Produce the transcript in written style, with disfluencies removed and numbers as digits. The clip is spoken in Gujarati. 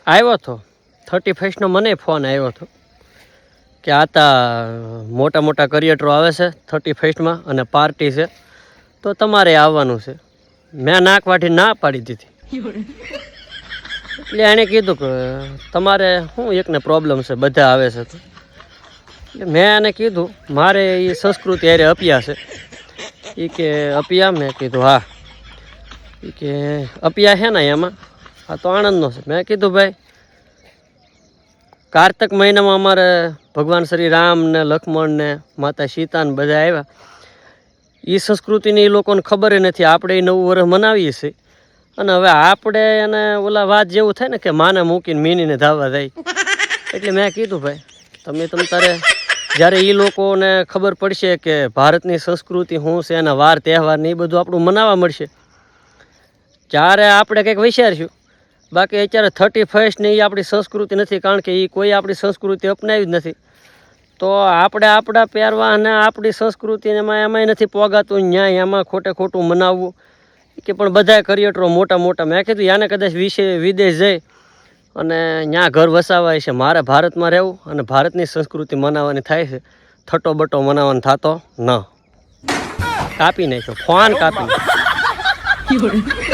આવ્યો હતો 31નો મને ફોન આવ્યો હતો કે આતા મોટા મોટા ક્રિએટરો આવે છે 31માં અને પાર્ટી છે તો તમારે આવવાનું છે. મેં નાક વાટી ના પાડી દીધી. એટલે એણે કીધું કે તમારે શું એકને પ્રોબ્લેમ છે, બધા આવે છે તો. એટલે મેં એને કીધું મારે એ સંસ્કૃતિ અરે અપિયા છે. એ કે અપિયા? મેં કીધું હા. એ કે અપિયા છે ને એમાં? આ તો આણંદનો છે. મેં કીધું ભાઈ કાર્તક મહિનામાં અમારે ભગવાન શ્રી રામ ને લક્ષ્મણ ને માતા સીતા ને બધા આવ્યા. એ સંસ્કૃતિની એ લોકોને ખબર નથી. આપણે એ નવું વર્ષ મનાવીએ છીએ અને હવે આપણે એને ઓલા વાત જેવું થાય ને કે માને મૂકીને મીનીને ધાવા જાય. એટલે મેં કીધું ભાઈ તમે તારે જ્યારે એ લોકોને ખબર પડશે કે ભારતની સંસ્કૃતિ શું છે, એના વાર તહેવાર ને એ બધું આપણું મનાવવા મળશે ત્યારે આપણે કંઈક વિચારશું. બાકી અત્યારે 31 ને એ આપણી સંસ્કૃતિ નથી, કારણ કે એ કોઈ આપણી સંસ્કૃતિ અપનાવી જ નથી. તો આપણે આપણા પહેરવા અને આપણી સંસ્કૃતિમાં એમાંય નથી પોગાતું, ન્યાય એમાં ખોટું મનાવવું કે. પણ બધા ક્રિએટરો મોટા મોટા, મેં કીધું યાને કદાચ વિદેશ જાય અને ત્યાં ઘર વસાવાય છે, મારે ભારતમાં રહેવું અને ભારતની સંસ્કૃતિ મનાવવાની થાય છે. થટો બટો મનાવવાનો થતો ન. કાપી નાખ્યો ફોન, કાપી નાખ્યો.